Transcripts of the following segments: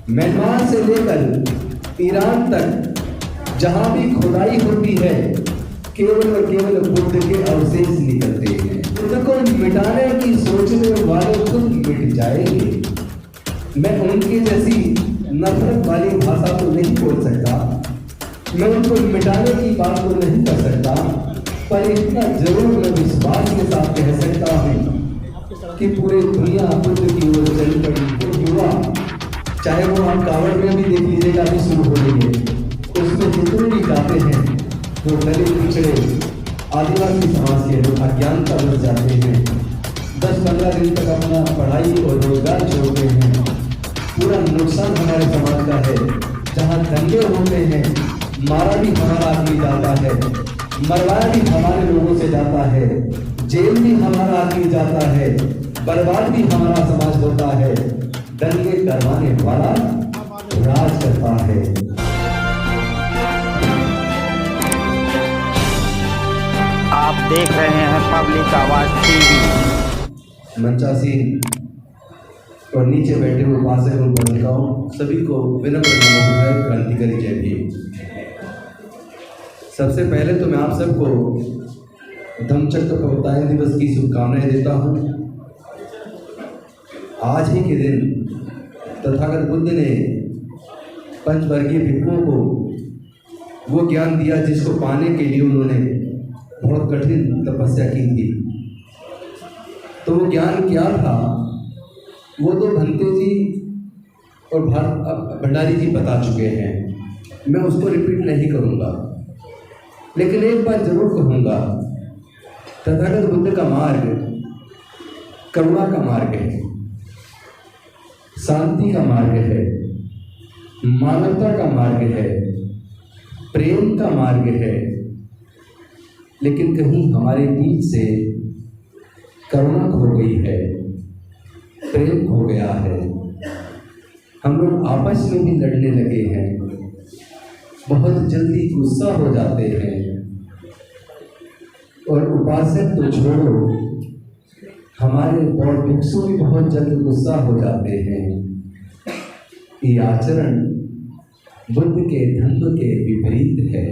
Myanmar से लेकर Iran तक जहां भी खुदाई होती है केवल और केवल बुद्ध के अवशेष निकलते हैं। बुद्ध को मिटाने की सोचने वाले खुद मिट जाएंगे। मैं उनकी जैसी नफरत वाली भाषा तो नहीं बोल सकता, मैं उनको मिटाने की बात तो नहीं कर सकता, पर इतना जरूर मैं विश्वास के साथ कह सकता हूँ कि पूरे दुनिया बुद्ध की ओर चल पड़ी। युवा चाहे वो आप कावड़ में भी देख लीजिएगा, अभी शुरू हो रही है, उसमें जितने भी गाते हैं वो दलित पिछड़े आदिवासी समाज के लोग अज्ञानता बन जाते हैं, 10-15 दिन तक अपना पढ़ाई और रोजगार छोड़ते हैं। पूरा नुकसान हमारे समाज का है। जहाँ दंगे होते हैं, मारा भी हमारा आदमी जाता है, मरवाया भी हमारे लोगों से जाता है, जेल भी हमारा आदमी जाता है, बर्बाद भी हमारा समाज होता है। दंगे करवाने वाला राज करता है। आप देख रहे हैं पब्लिक आवाज टीवी। मंचासीन और नीचे बैठे हुए उपासक और बंधुओं सभी को विनम्र नमस्कार, क्रांतिकारी जय भीम। सबसे पहले तो मैं आप सबको धम्मचक्र प्रवर्तन दिवस की शुभकामनाएं देता हूं। आज ही के दिन तथागत बुद्ध ने पंचवर्गीय भिक्षुओं को वो ज्ञान दिया जिसको पाने के लिए उन्होंने बहुत कठिन तपस्या की थी। तो वो ज्ञान क्या था वो तो भंते जी और भंडारी जी बता चुके हैं, मैं उसको रिपीट नहीं करूँगा। लेकिन एक बात जरूर कहूँगा, तथागत बुद्ध का मार्ग करुणा का मार्ग है, शांति का मार्ग है, मानवता का मार्ग है, प्रेम का मार्ग है। लेकिन कहीं हमारे बीच से करुणा खो गई है, प्रेम खो गया है। हम लोग आपस में भी लड़ने लगे हैं, बहुत जल्दी गुस्सा हो जाते हैं। और उपासक तो छोड़ो, हमारे बौद्ध भिक्षु भी बहुत जल्द गुस्सा हो जाते हैं। ये आचरण बुद्ध के धर्म के विपरीत है।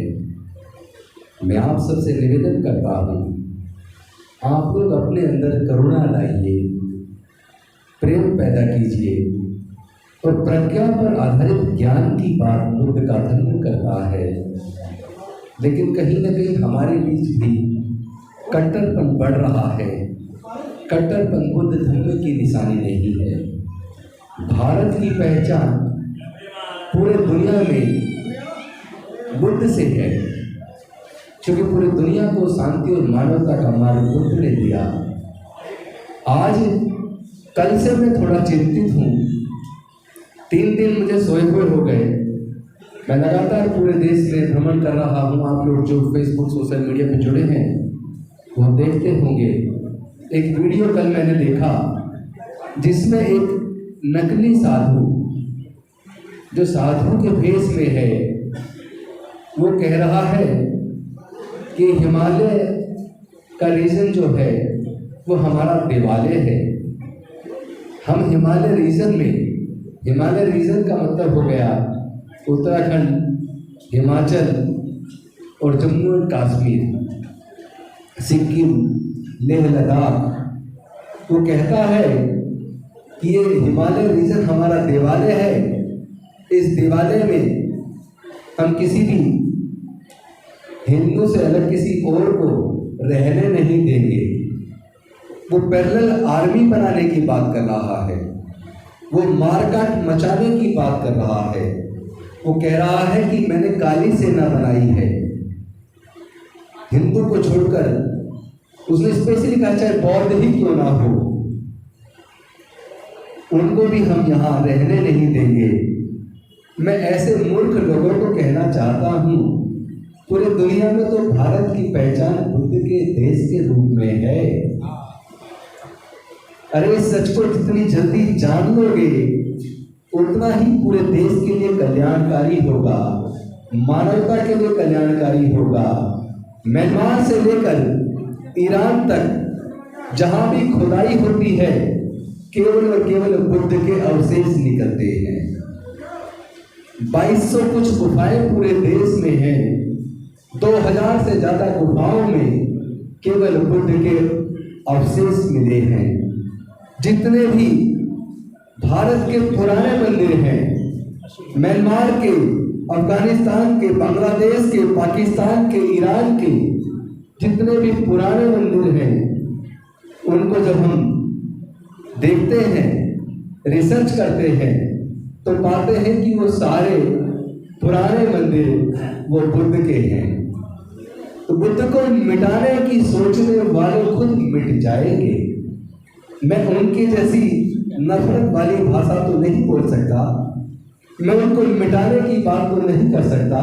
मैं आप सबसे निवेदन करता हूँ, आप लोग अपने अंदर करुणा लाइए, प्रेम पैदा कीजिए। और प्रज्ञा पर आधारित ज्ञान की बात बुद्ध का धर्म करता है। लेकिन कहीं न कहीं हमारे बीच भी कट्टरपन बढ़ रहा है। कट्टरपन बुद्ध धर्म की निशानी नहीं है। भारत की पहचान पूरे दुनिया में बुद्ध से है, क्योंकि पूरी दुनिया को शांति और मानवता का मार्ग बुद्ध ने दिया। आज कल से मैं थोड़ा चिंतित हूँ। 3 दिन मुझे सोए हुए हो गए। मैं लगातार पूरे देश में भ्रमण कर रहा हूँ। आप लोग जो फेसबुक सोशल मीडिया पे जुड़े हैं वो देखते होंगे। एक वीडियो कल मैंने देखा जिसमें एक नकली साधु जो साधु के भेष में है, वो कह रहा है कि हिमालय का रीजन जो है वो हमारा देवालय है। हम हिमालय रीजन में, हिमालय रीजन का मतलब हो गया उत्तराखंड, हिमाचल और जम्मू एंड कश्मीर, सिक्किम, लेह लद्दाख। वो कहता है कि ये हिमालय रीजन हमारा देवालय है। इस देवालय में हम किसी भी हिंदू से अलग किसी और को रहने नहीं देंगे। वो पैरेलल आर्मी बनाने की बात कर रहा है, वो मारकाट मचाने की बात कर रहा है। वो कह रहा है कि मैंने काली सेना बनाई है। हिंदू को छोड़कर उसने स्पेशली कहा चाहे बौद्ध ही क्यों ना हो, उनको भी हम यहाँ रहने नहीं देंगे। मैं ऐसे मूर्ख लोगों को कहना चाहता हूँ, पूरे दुनिया में तो भारत की पहचान बुद्ध के देश के रूप में है। अरे इस सच को जितनी जल्दी जान लोगे उतना ही पूरे देश के लिए कल्याणकारी होगा, मानवता के लिए कल्याणकारी होगा। म्यांमार से लेकर ईरान तक जहां भी खुदाई होती है केवल और केवल बुद्ध के अवशेष निकलते हैं। 2200 कुछ गुफाएं पूरे देश में हैं। 2000 से ज्यादा गुफाओं में केवल बुद्ध के अवशेष मिले हैं। जितने भी भारत के पुराने मंदिर हैं, म्यांमार के, अफगानिस्तान के, बांग्लादेश के, पाकिस्तान के, ईरान के जितने भी पुराने मंदिर हैं, उनको जब हम देखते हैं, रिसर्च करते हैं, तो पाते हैं कि वो सारे पुराने मंदिर वो बुद्ध के हैं। तो बुद्ध को मिटाने की सोचने वाले खुद मिट जाएंगे। मैं उनकी जैसी नफरत वाली भाषा तो नहीं बोल सकता, मैं उनको मिटाने की बात तो नहीं कर सकता,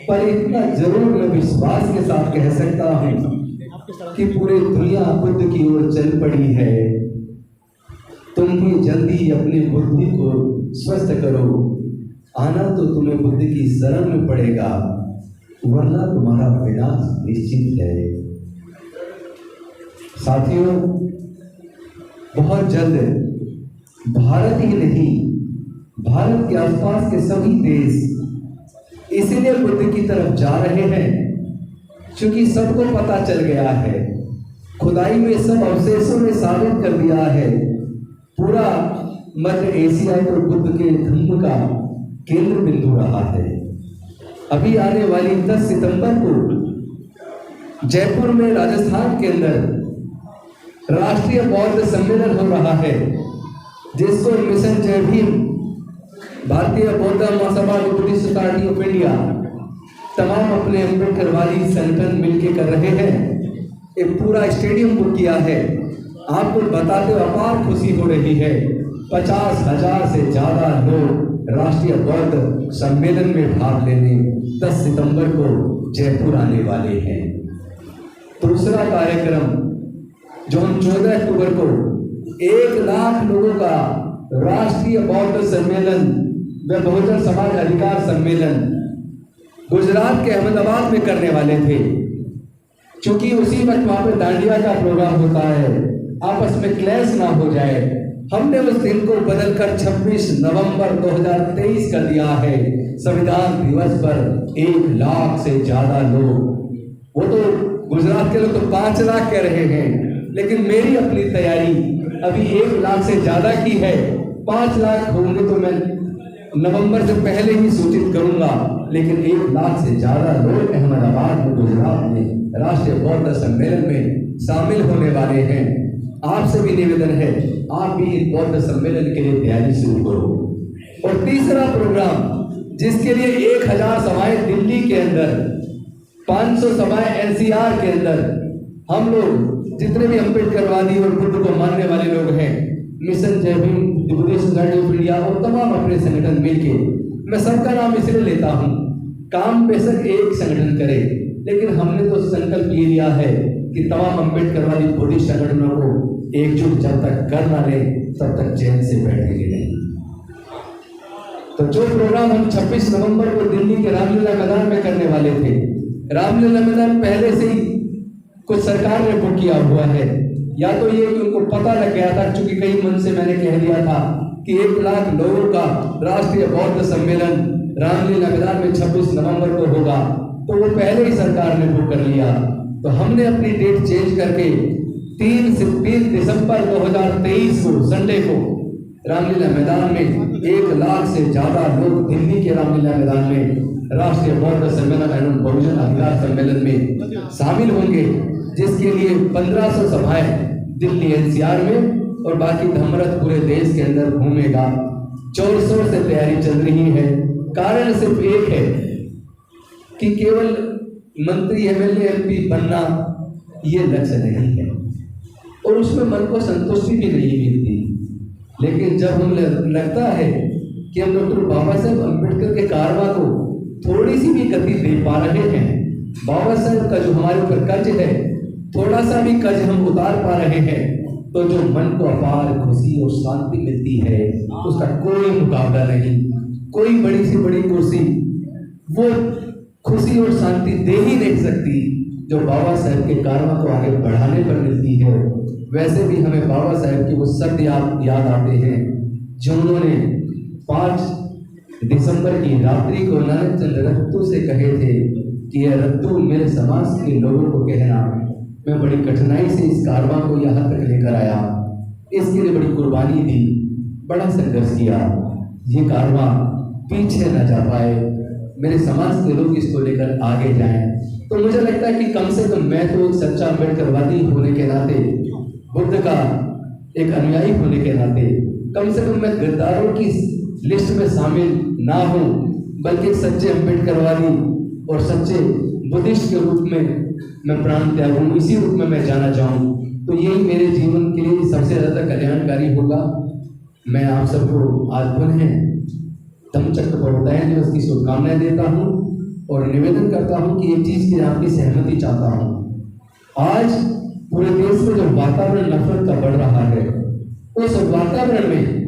पर इतना जरूर मैं विश्वास के साथ कह सकता हूँ कि पूरी दुनिया बुद्ध की ओर चल पड़ी है। तुम भी जल्दी अपनी बुद्धि को स्वस्थ करो, आना तो तुम्हें बुद्ध की शरण में पड़ेगा, वरना तुम्हारा विनाश निश्चित है। साथियों, बहुत जल्द भारत ही नहीं, भारत के आसपास के सभी देश इसीलिए बुद्ध की तरफ जा रहे हैं क्योंकि सबको पता चल गया है, खुदाई में सब अवशेषों ने साबित कर दिया है, पूरा मध्य एशिया तो बुद्ध के धम्म का केंद्र बिंदु रहा है। अभी आने वाली 10 सितंबर को जयपुर में, राजस्थान के अंदर राष्ट्रीय बौद्ध सम्मेलन हो रहा है, जिसको मिशन जय भीम, भारतीय बौद्ध महासभा, बुद्धिस्ट सोसाइटी ऑफ इंडिया, तमाम अपने अम्बेडकरवादी संगठन मिलकर कर रहे हैं। एक पूरा स्टेडियम बुक किया है। आपको बताते हुए अपार खुशी हो रही है, 50,000 से ज्यादा लोग राष्ट्रीय बौद्ध सम्मेलन में भाग लेने 10 सितंबर को जयपुर आने वाले हैं। दूसरा कार्यक्रम जो हम 14 अक्टूबर को 1 लाख लोगों का राष्ट्रीय बौद्ध सम्मेलन व बहुजन समाज अधिकार सम्मेलन गुजरात के अहमदाबाद में करने वाले थे। क्योंकि उसी वक्त वहां पर दांडिया का प्रोग्राम होता है, आपस में क्लैश ना हो जाए, हमने उस दिन को बदलकर 26 नवंबर 2023 कर दिया है। संविधान दिवस पर 1 लाख से ज्यादा लोग, वो तो गुजरात के लोग तो 5 लाख कह रहे हैं, लेकिन मेरी अपनी तैयारी अभी 1 लाख से ज्यादा की है। 5 लाख होंगे तो मैं नवंबर से पहले ही सूचित करूंगा, लेकिन 1 लाख से ज्यादा लोग अहमदाबाद में, गुजरात में राष्ट्रीय बौद्ध सम्मेलन में शामिल होने वाले हैं। आपसे भी निवेदन है, आप भी इस बौद्ध सम्मेलन के लिए तैयारी शुरू करो। और तीसरा प्रोग्राम, जिसके लिए 1000 सभाएं दिल्ली के अंदर, 500 सभाएं एनसीआर के अंदर, हम लोग जितने भी अम्बेडकरवादी और बुद्ध को मानने वाले लोग हैं, मिशन जय Bhim, Buddhist society of India और तमाम अपने संगठन मिलके, मैं सबका नाम इसलिए लेता हूं, काम बेशक एक संगठन करे, लेकिन हमने तो संकल्प ये लिया है कि तमाम अम्बेडकरवादी बुद्धिस्ट संगठनों को एकजुट जब तक कर ना ले तब तक चैन से बैठेंगे नहीं। तो जो प्रोग्राम हम 26 नवंबर को दिल्ली के रामलीला मैदान में करने वाले थे, रामलीला मैदान पहले से ही कुछ सरकार ने बुक किया हुआ है, या तो ये कि उनको पता लग गया था, क्योंकि कई मन से मैंने कह दिया था कि 1 लाख लोगों का राष्ट्रीय बौद्ध सम्मेलन रामलीला मैदान में 26 नवंबर को होगा, तो वो पहले ही सरकार ने बुक कर लिया। तो हमने अपनी डेट चेंज करके 3 दिसंबर 2023 को, संडे को, रामलीला मैदान में 1 लाख से ज्यादा लोग दिल्ली के रामलीला मैदान में राष्ट्रीय बौद्ध सम्मेलन एवं बहुजन अधिकार सम्मेलन में शामिल होंगे, जिसके लिए 1500 सभाएं दिल्ली एनसीआर में और बाकी धर्मरथ पूरे देश के अंदर घूमेगा। 400 से तैयारी चल रही है। कारण सिर्फ एक है कि केवल मंत्री, एमएलए, एमपी बनना ये लक्ष्य नहीं है, और उसमें मन को संतुष्टि भी नहीं मिलती। लेकिन जब हमें लगता है कि हम डॉक्टर बाबा साहेब अम्बेडकर के कारवा को थोड़ी सी भी गति दे पा रहे हैं, बाबा साहेब का जो हमारे ऊपर कर्ज है, थोड़ा सा भी कर्ज हम उतार पा रहे हैं, तो जो मन को अपार खुशी और शांति मिलती है, उसका कोई मुकाबला नहीं। कोई बड़ी से बड़ी कुर्सी वो खुशी और शांति दे ही नहीं सकती जो बाबा साहेब के कारवा को आगे बढ़ाने पर मिलती है। वैसे भी हमें बाबा साहेब के वो शब्द याद आते हैं जो उन्होंने 5 दिसंबर की रात्रि को नानक चंद रत्तू से कहे थे कि यह रत्तू मेरे समाज के लोगों को कहना, मैं बड़ी कठिनाई से इस कारवां को यहाँ तक लेकर आया, इसके लिए बड़ी कुर्बानी दी, बड़ा संघर्ष किया, ये कारवां पीछे न जा पाए, मेरे समाज के लोग इसको लेकर आगे जाएं। तो मुझे लगता है कि कम से कम मैं तो एक सच्चा अम्बेडकरवादी होने के नाते, बुद्ध का एक अनुयायी होने के नाते, कम से कम मैं गद्दारों की लिस्ट में शामिल ना हूं, बल्कि एक सच्चे अम्बेडकरवादी और सच्चे बुद्धिस्ट के रूप में मैं प्राण त्यागूं, इसी रूप में मैं जाना चाहूँ। तो यही मेरे जीवन के लिए सबसे ज़्यादा कल्याणकारी होगा। मैं आप सबको आज पुनः धम्मचक्र प्रवर्तन दिवस की शुभकामनाएं देता हूँ और निवेदन करता हूँ कि एक चीज़ की आपकी सहमति चाहता हूँ। आज पूरे देश में जो वातावरण नफरत का बढ़ रहा है, उस वातावरण में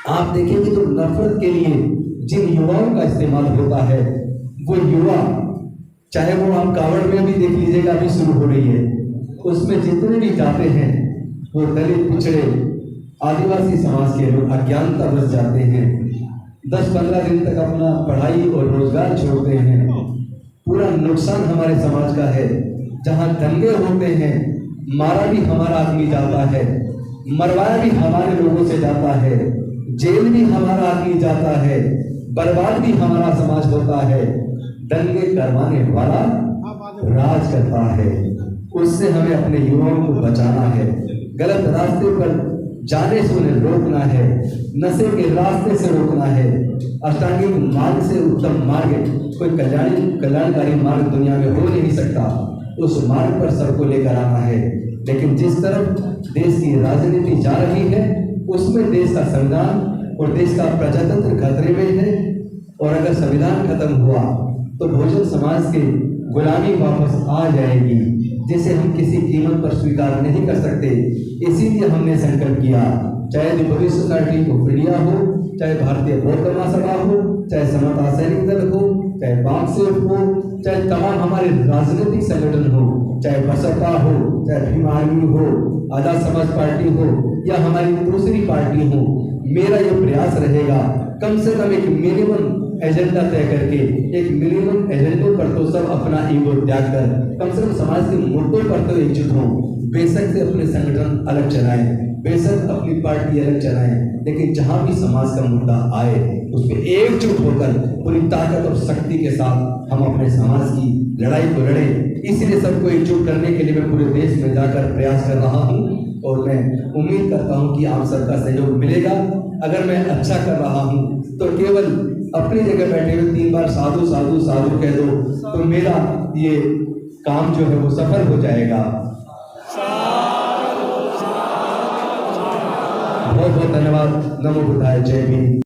आप देखेंगे तो नफरत के लिए जिन युवाओं का इस्तेमाल होता है, वो युवा, चाहे वो आप कावड़ में भी देख लीजिएगा, अभी शुरू हो रही है, उसमें जितने भी जाते हैं वो दलित, पिछड़े, आदिवासी समाज के लोग अज्ञानता बस जाते हैं, 10-15 दिन तक अपना पढ़ाई और रोजगार छोड़ते हैं। पूरा नुकसान हमारे समाज का है। जहाँ दंगे होते हैं, मारा भी हमारा आदमी जाता है, मरवाया भी हमारे लोगों से जाता है, जेल भी हमारा आदमी जाता है, बर्बाद भी हमारा समाज होता है। दंगे करवाने वाला राज करता है, उससे हमें अपने युवाओं को बचाना है, गलत रास्ते पर जाने से उन्हें रोकना है, नशे के रास्ते से रोकना है। अष्टांगिक मार्ग से उत्तम मार्ग, कोई कल्याणकारी मार्ग दुनिया में हो नहीं सकता, उस मार्ग पर सबको लेकर आना है। लेकिन जिस तरफ देश की राजनीति जा रही है, उसमें देश का संविधान और देश का प्रजातंत्र खतरे में है। और अगर संविधान खत्म हुआ तो बहुजन समाज की गुलामी वापस आ जाएगी, जिसे हम किसी कीमत पर स्वीकार नहीं कर सकते। इसीलिए हमने संकल्प किया, चाहे the Buddhist society of India हो, चाहे भारतीय बौद्ध महासभा हो, चाहे समता सैनिक दल हो, चाहे बागसेफ हो, चाहे तमाम हमारे राजनीतिक संगठन हो, चाहे बसपा हो, चाहे भीम आर्मी हो, आजाद समाज पार्टी हो या हमारी दूसरी पार्टी हो, मेरा ये प्रयास रहेगा कम से कम एक मिनिमम एजेंडा तय करके, एक मिनिमम एजेंडे पर तो सब अपना ईगो त्याग कर कम से कम समाज के मुद्दों पर तो एकजुट हों। बेशक से अपने संगठन अलग चलाएं, बेशक अपनी पार्टी अलग चलाएं, लेकिन जहां भी समाज का मुद्दा आए उस पर एकजुट होकर पूरी ताकत और शक्ति के साथ हम अपने समाज की लड़ाई को लड़ें। इसलिए सबको एकजुट करने के लिए मैं पूरे देश में जाकर प्रयास कर रहा हूँ और मैं उम्मीद करता हूँ कि आप सबका सहयोग मिलेगा। अगर मैं अच्छा कर रहा हूँ तो केवल अपनी जगह बैठे हुए 3 बार साधु साधु साधु कह दो तो मेरा ये काम जो है वो सफल हो जाएगा। बहुत बहुत धन्यवाद। नमो बुद्धाय। जय भीम।